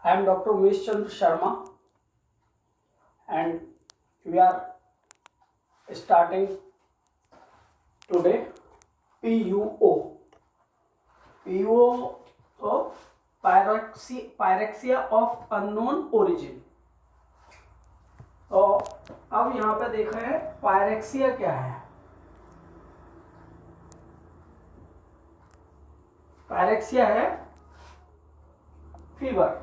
I am Dr. Umesh Chandra Sharma, and we are starting today PUO. PUO तो pyrexia of unknown origin. तो अब यहाँ पे देख रहे हैं पायरेक्सिया क्या है. पायरेक्सिया है फीवर.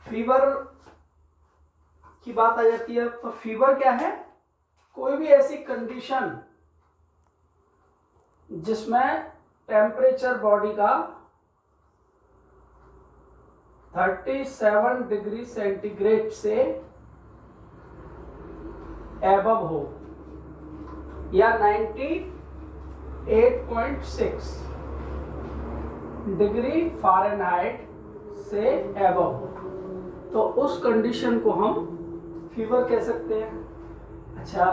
फीवर की बात आ जाती है तो फीवर क्या है? कोई भी ऐसी कंडीशन जिसमें टेम्परेचर बॉडी का 37 डिग्री सेंटीग्रेड से एबव हो या 98.6 डिग्री फ़ारेनहाइट से एबव हो, तो उस कंडीशन को हम फीवर कह सकते हैं. अच्छा,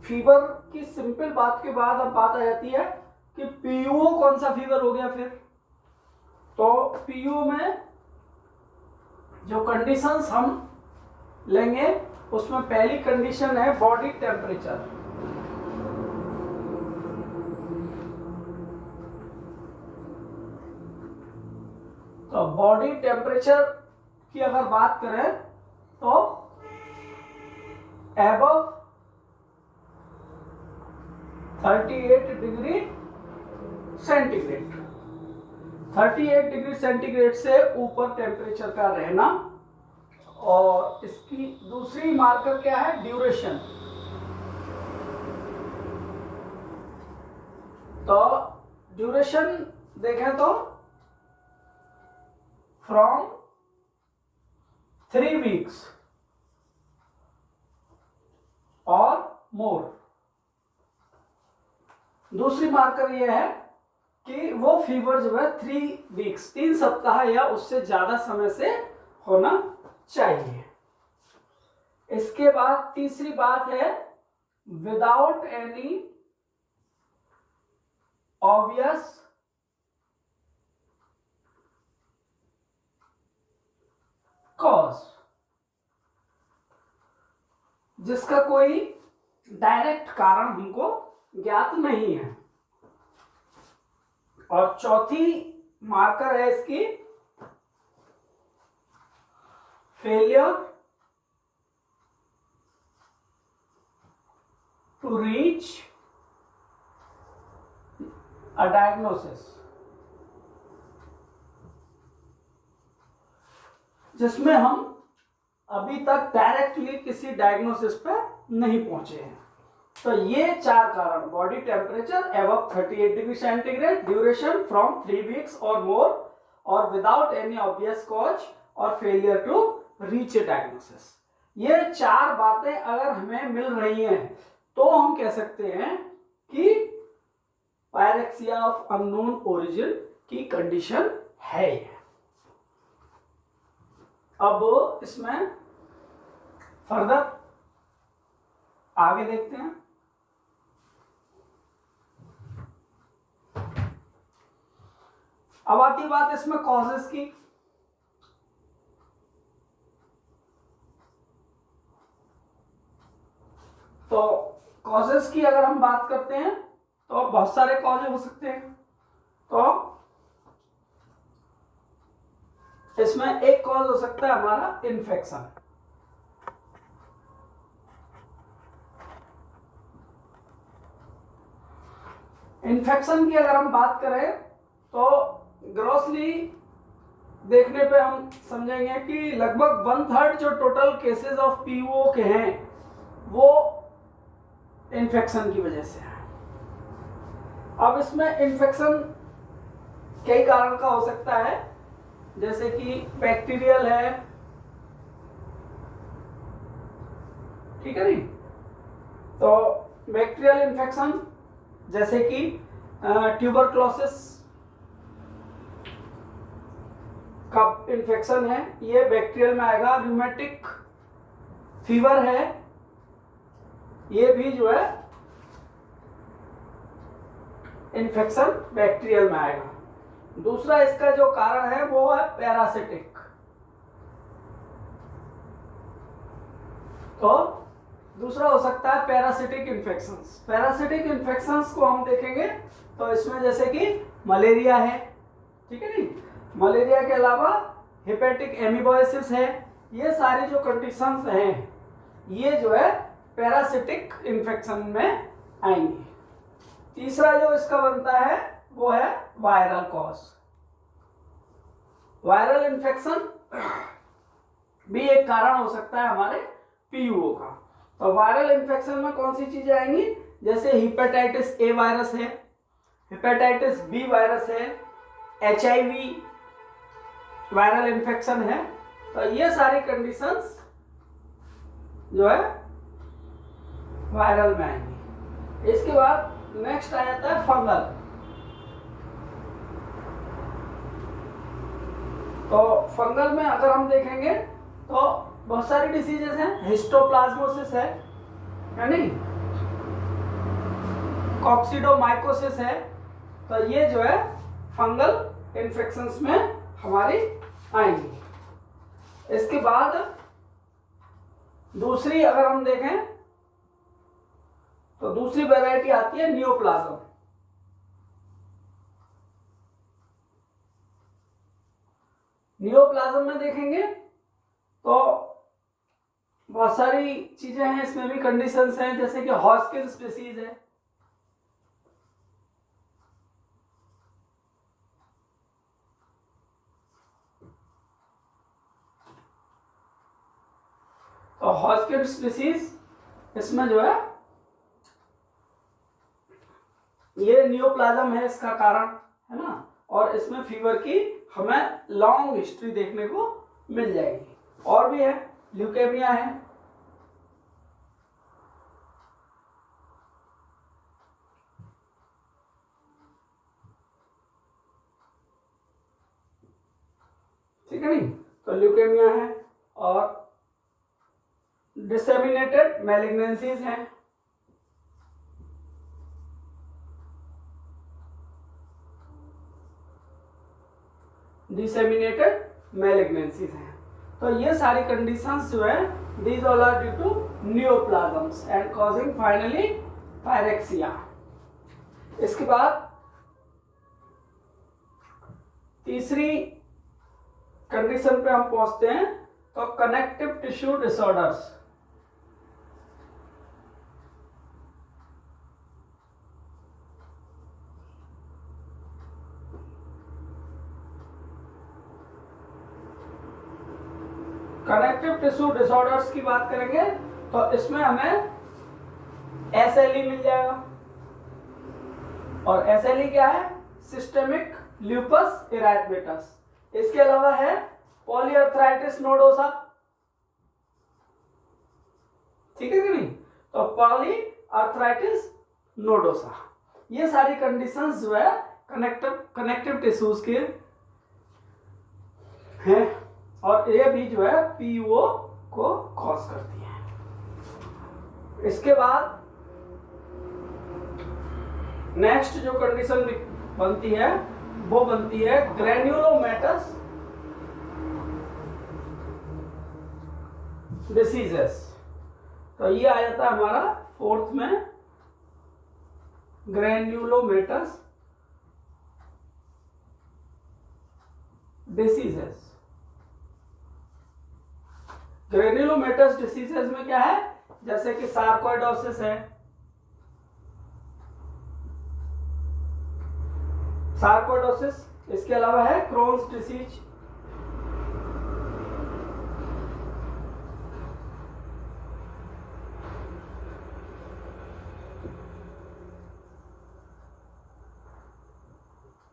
फीवर की सिंपल बात के बाद अब बात आ जाती है कि पीयूओ कौन सा फीवर हो गया फिर. तो पीयूओ में जो कंडीशंस हम लेंगे उसमें पहली कंडीशन है बॉडी टेम्परेचर. तो बॉडी टेम्परेचर की अगर बात करें तो above 38 degree centigrade, 38 degree centigrade से ऊपर टेम्परेचर का रहना. और इसकी दूसरी मार्कर क्या है? ड्यूरेशन. तो ड्यूरेशन देखें तो फ्रॉम 3 वीक्स और मोर. दूसरी मार्कर यह है कि वो फीवर जो है 3 वीक्स 3 सप्ताह या उससे ज्यादा समय से होना चाहिए. इसके बाद तीसरी बात है विदाउट एनी ऑब्वियस कॉज, जिसका कोई डायरेक्ट कारण हमको ज्ञात नहीं है. और चौथी मार्कर है इसकी failure to reach a diagnosis, जिसमें हम अभी तक डायरेक्टली किसी डायग्नोसिस पे नहीं पहुंचे हैं. तो ये 4 कारण, body temperature above 38 degree centigrade, duration from 3 weeks और मोर, और विदाउट एनी ऑब्वियस कॉज, और failure to reach a diagnosis. ये 4 बातें अगर हमें मिल रही हैं तो हम कह सकते हैं कि पायरेक्सिया ऑफ अननोन ओरिजिन की कंडीशन है. अब इसमें फर्दर आगे देखते हैं. अब आती बात इसमें कॉजेस की. तो कॉजेस की अगर हम बात करते हैं तो बहुत सारे कॉज हो सकते हैं. तो इसमें एक कॉज हो सकता है हमारा इन्फेक्शन. इन्फेक्शन की अगर हम बात करें तो ग्रॉसली देखने पे हम समझेंगे कि लगभग 1/3 जो टोटल केसेस ऑफ पीओ के हैं वो इन्फेक्शन की वजह से है. अब इसमें इन्फेक्शन कई कारण का हो सकता है, जैसे कि बैक्टीरियल है, ठीक है नहीं. तो बैक्टीरियल इन्फेक्शन जैसे कि ट्यूबरक्लोसिस का इन्फेक्शन है, ये बैक्टीरियल में आएगा. रूमेटिक फीवर है, ये भी जो है इन्फेक्शन बैक्टीरियल में आएगा। दूसरा इसका जो कारण है वो है पैरासिटिक। तो दूसरा हो सकता है पैरासिटिक इन्फेक्शंस। पैरासिटिक इन्फेक्शंस को हम देखेंगे तो इसमें जैसे कि मलेरिया है, ठीक है नहीं, मलेरिया के अलावा हेपेटिक एमीबोसिस है। ये सारी जो कंडीशंस हैं ये जो है पैरासिटिक इन्फेक्शन में आएंगी। तीसरा जो इसका बनता है वो है वायरल कॉज। वायरल इन्फेक्शन भी एक कारण हो सकता है हमारे पीयूओ का। तो वायरल इन्फेक्शन में कौन सी चीजें आएंगी, जैसे हेपेटाइटिस ए वायरस है, हेपेटाइटिस बी वायरस है, एचआईवी वायरल इन्फेक्शन है। तो ये सारी कंडीशंस जो है वायरल में आएंगी। इसके बाद नेक्स्ट आ जाता है फंगल। तो फंगल में अगर हम देखेंगे तो बहुत सारी डिसीजेस हैं। हिस्टोप्लाज्मोसिस है नहीं, कॉक्सिडोमाइकोसिस है। तो ये जो है फंगल इन्फेक्शंस में हमारी आएंगी। इसके बाद दूसरी अगर हम देखें तो दूसरी वैरायटी आती है नियोप्लाज्म। नियोप्लाज्म में देखेंगे तो बहुत सारी चीजें हैं, इसमें भी कंडीशंस हैं, जैसे कि हॉस्किन्स डिसीज है, तो हॉस्किन्स डिसीज इसमें जो है ये नियोप्लाज्म है इसका कारण, है ना। और इसमें फीवर की हमें लॉन्ग हिस्ट्री देखने को मिल जाएगी। और भी है, ल्यूकेमिया है, ठीक है नहीं, तो ल्यूकेमिया है और डिसेमिनेटेड मैलिग्नेंसीज हैं। डिसेमिनेटेड मैलिग्नेंसीज हैं। तो ये सारी कंडीशंस जो है these all are due to neoplasms and causing finally pyrexia. इसके बाद तीसरी कंडीशन पे हम पहुंचते हैं, तो connective tissue disorders. Connective tissue disorders की बात करेंगे तो इसमें हमें SLE मिल जाएगा। और SLE क्या है, सिस्टेमिक ल्यूपस इरिथेमेटस। इसके अलावा है पॉलीआर्थराइटिस नोडोसा, ठीक है कि नहीं, तो पॉलीआर्थराइटिस नोडोसा। ये सारी कंडीशंस जो है कनेक्टिव टिश्यूज के हैं और ये भी जो है पीयूओ को कॉज करती है। इसके बाद नेक्स्ट जो कंडीशन बनती है वो बनती है ग्रेन्युलोमेटस डिसीजेस। तो ये आ जाता है हमारा फोर्थ में, ग्रेन्युलोमेटस डिसीजेस। ग्रेन्युलोमेटस डिसीजेस में क्या है, जैसे कि सार्कोइडोसिस है, सार्कोइडोसिस। इसके अलावा है क्रोन्स डिसीज,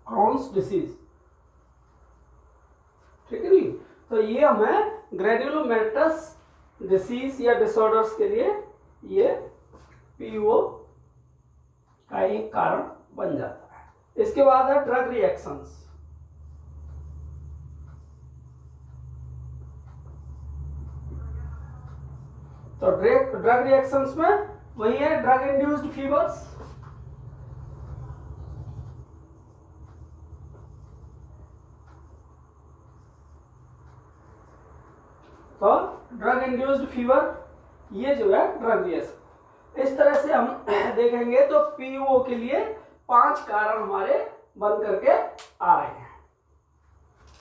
क्रोन्स डिसीज, ठीक है नहीं। तो ये हमें ग्रेन्युलोमेटस डिसीज या डिसऑर्डर्स के लिए ये पीओ का एक कारण बन जाता है। इसके बाद है ड्रग रिएक्शंस। तो ड्रग रिएक्शंस में वही है ड्रग इंड्यूस्ड फीवर्स, तो ड्रग इंड्यूस्ड फीवर, ये जो है ड्रग रिएक्शन। इस तरह से हम देखेंगे तो पीओ के लिए 5 कारण हमारे बन करके आ रहे हैं।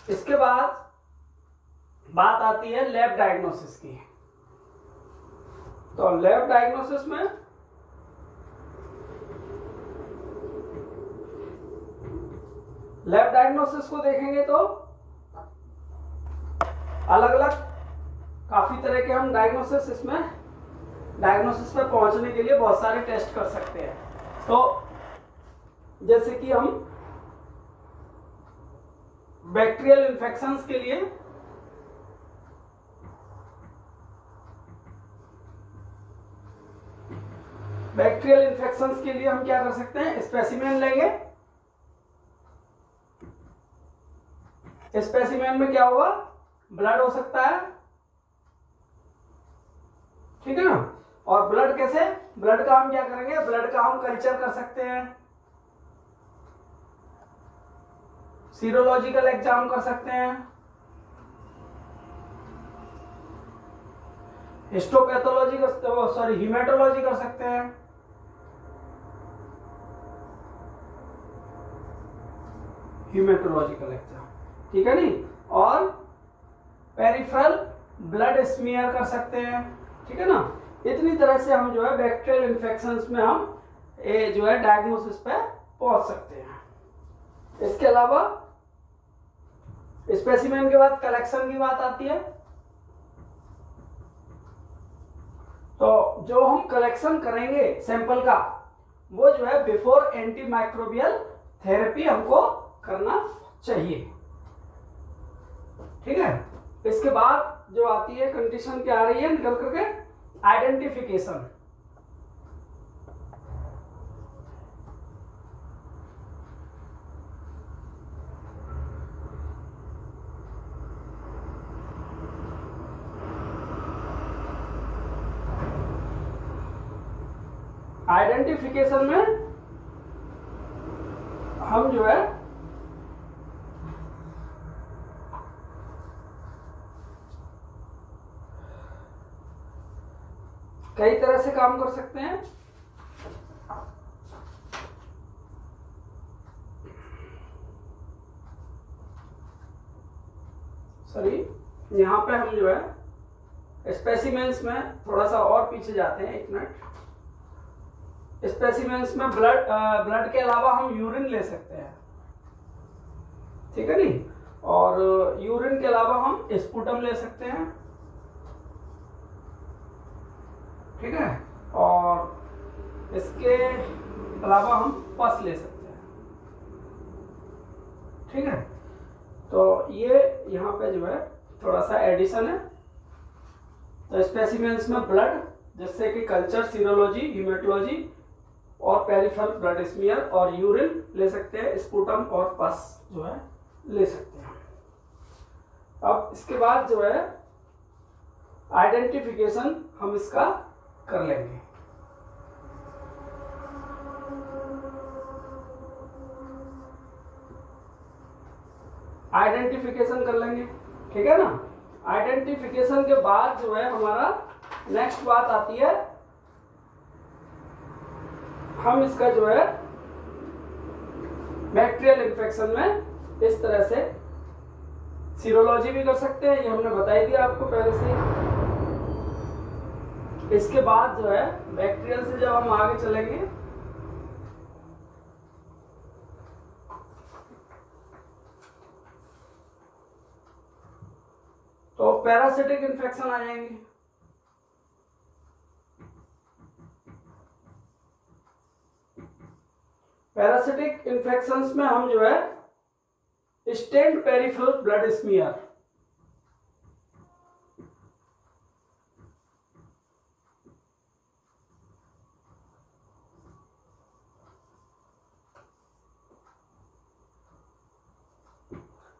इसके बाद बात आती है लैब डायग्नोसिस की। तो लैब डायग्नोसिस में लैब डायग्नोसिस को देखेंगे तो अलग अलग काफी तरह के हम डायग्नोसिस पे पहुंचने के लिए बहुत सारे टेस्ट कर सकते हैं। तो जैसे कि हम बैक्टीरियल इन्फेक्शंस के लिए हम क्या कर सकते हैं, स्पेसिमेन लेंगे। स्पेसिमेन में क्या होगा, ब्लड हो सकता है, ठीक है ना। और ब्लड कैसे, ब्लड का हम क्या करेंगे, ब्लड का हम कल्चर कर सकते हैं, सीरोलॉजिकल एग्जाम कर सकते हैं, हिस्टोपैथोलॉजी हीमेटोलॉजी कर सकते हैं, हीमेटोलॉजिकल एग्जाम, ठीक है नी। और पेरिफेरल ब्लड स्मीयर कर सकते हैं, ठीक है ना। इतनी तरह से हम जो है बैक्टीरियल इन्फेक्शंस में हम जो है डायग्नोसिस पे पहुंच सकते हैं। इसके अलावा स्पेसिमेन के बाद कलेक्शन की बात आती है। तो जो हम कलेक्शन करेंगे सैंपल का, वो जो है बिफोर एंटीमाइक्रोबियल थेरेपी हमको करना चाहिए, ठीक है। इसके बाद जो आती है कंडीशन क्या आ रही है निकल करके, आइडेंटिफिकेशन। आइडेंटिफिकेशन में हम जो है कई तरह से काम कर सकते हैं। यहाँ पे हम जो है स्पेसिमेंस में थोड़ा सा और पीछे जाते हैं, एक मिनट। स्पेसिमेंस में ब्लड के अलावा हम यूरिन ले सकते हैं, ठीक है नी। और यूरिन के अलावा हम स्पूटम ले सकते हैं, ठीक है। और इसके अलावा हम पस ले सकते हैं, ठीक है। तो ये यहाँ पे जो है थोड़ा सा एडिशन है। तो स्पेसिमेंस में ब्लड, जिससे कि कल्चर, सीरोलॉजी, हीमेटोलॉजी और पेरिफेरल ब्लड स्मीयर और यूरिन ले सकते हैं, स्पूटम और पस जो है ले सकते हैं। अब इसके बाद जो है आइडेंटिफिकेशन हम इसका कर लेंगे। आइडेंटिफिकेशन कर लेंगे, ठीक है ना। आइडेंटिफिकेशन के बाद जो है हमारा नेक्स्ट बात आती है, हम इसका जो है बैक्टीरियल इन्फेक्शन में इस तरह से सीरोलॉजी भी कर सकते हैं, ये हमने बताई दिया आपको पहले से। इसके बाद जो है बैक्टीरियल से जब हम आगे चलेंगे तो पैरासिटिक इन्फेक्शन आ जाएंगे। पैरासिटिक इन्फेक्शंस में हम जो है stained peripheral blood smear,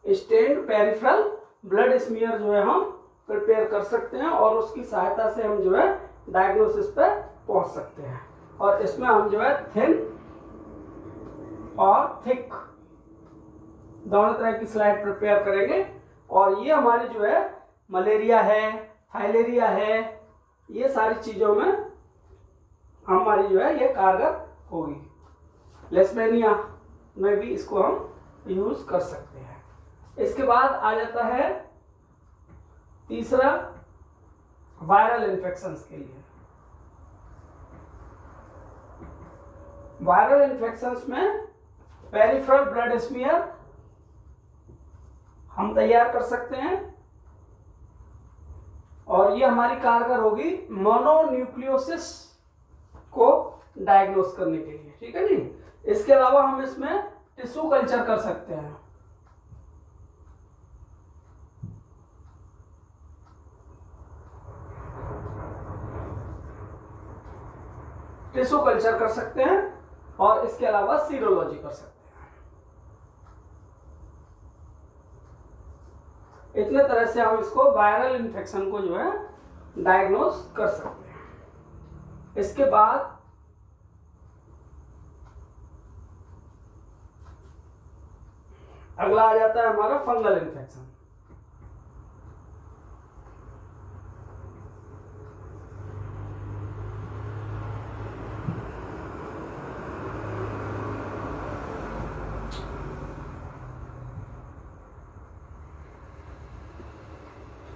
stained peripheral blood smear जो है हम प्रिपेयर कर सकते हैं और उसकी सहायता से हम जो है डायग्नोसिस पे पहुंच सकते हैं। और इसमें हम जो है थिन और थिक दोनों तरह की स्लाइड प्रिपेयर करेंगे। और ये हमारी जो है मलेरिया है, फाइलेरिया है, ये सारी चीज़ों में हमारी जो है ये कारगर होगी। लेशमेनिया में भी इसको हम यूज कर सकते हैं। इसके बाद आ जाता है तीसरा वायरल इन्फेक्शंस के लिए। वायरल इन्फेक्शंस में पेरिफेरल ब्लड स्मीयर हम तैयार कर सकते हैं और ये हमारी कारगर होगी मोनोन्यूक्लियोसिस को डायग्नोस करने के लिए, ठीक है जी। इसके अलावा हम इसमें टिश्यू कल्चर कर सकते हैं। टिश्यू कल्चर कर सकते हैं और इसके अलावा सीरोलॉजी कर सकते हैं। इतने तरह से हम इसको वायरल इन्फेक्शन को जो है डायग्नोस कर सकते हैं। इसके बाद अगला आ जाता है हमारा फंगल इन्फेक्शन।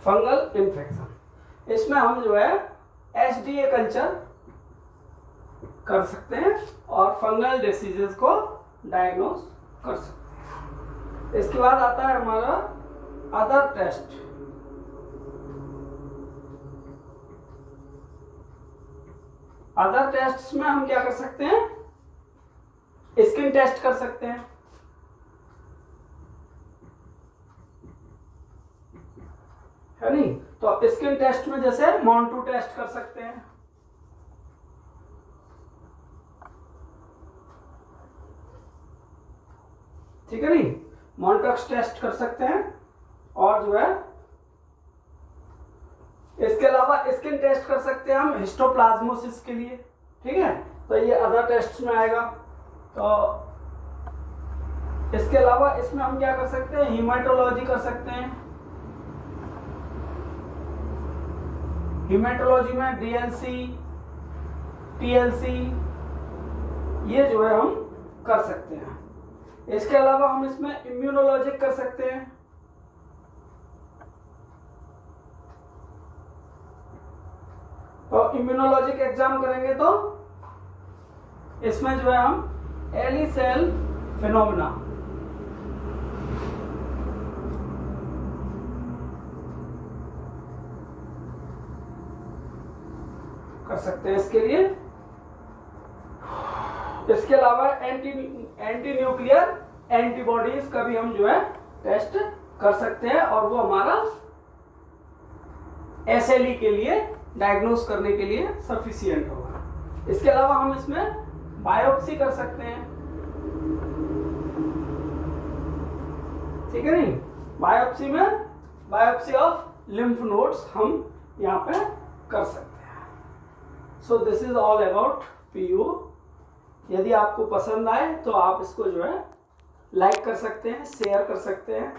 फंगल इन्फेक्शन, इसमें हम जो है एसडीए कल्चर कर सकते हैं और फंगल डिसीजेस को डायग्नोस कर सकते हैं। इसके बाद आता है हमारा अदर टेस्ट। अदर टेस्ट में हम क्या कर सकते हैं, स्किन टेस्ट कर सकते हैं, है नहीं। तो स्किन टेस्ट में जैसे मॉन्टू टेस्ट कर सकते हैं, ठीक है नहीं, मॉन्टक्स टेस्ट कर सकते हैं। और जो है इसके अलावा स्किन टेस्ट कर सकते हैं हम हिस्टोप्लाज्मोसिस के लिए, ठीक है। तो ये अदर टेस्ट में आएगा। तो इसके अलावा इसमें हम क्या कर सकते हैं, हीमेटोलॉजी कर सकते हैं। हीमेटोलॉजी में डीएलसी, टीएलसी, ये जो है हम कर सकते हैं। इसके अलावा हम इसमें इम्यूनोलॉजिक कर सकते हैं। और इम्यूनोलॉजिक एग्जाम करेंगे तो इसमें जो है हम एली सेल फिनोमेना कर सकते हैं इसके लिए। इसके अलावा एंटी न्यूक्लियर एंटीबॉडीज का भी हम जो है टेस्ट कर सकते हैं और वो हमारा एसएलई के लिए डायग्नोस करने के लिए सफिशिएंट होगा। इसके अलावा हम इसमें बायोप्सी कर सकते हैं, ठीक है नहीं। बायोप्सी में बायोप्सी ऑफ लिम्फ नोड्स हम यहाँ पे कर सकते हैं। So this is all about PU. यदि आपको पसंद आए तो आप इसको जो है लाइक कर सकते हैं, शेयर कर सकते हैं।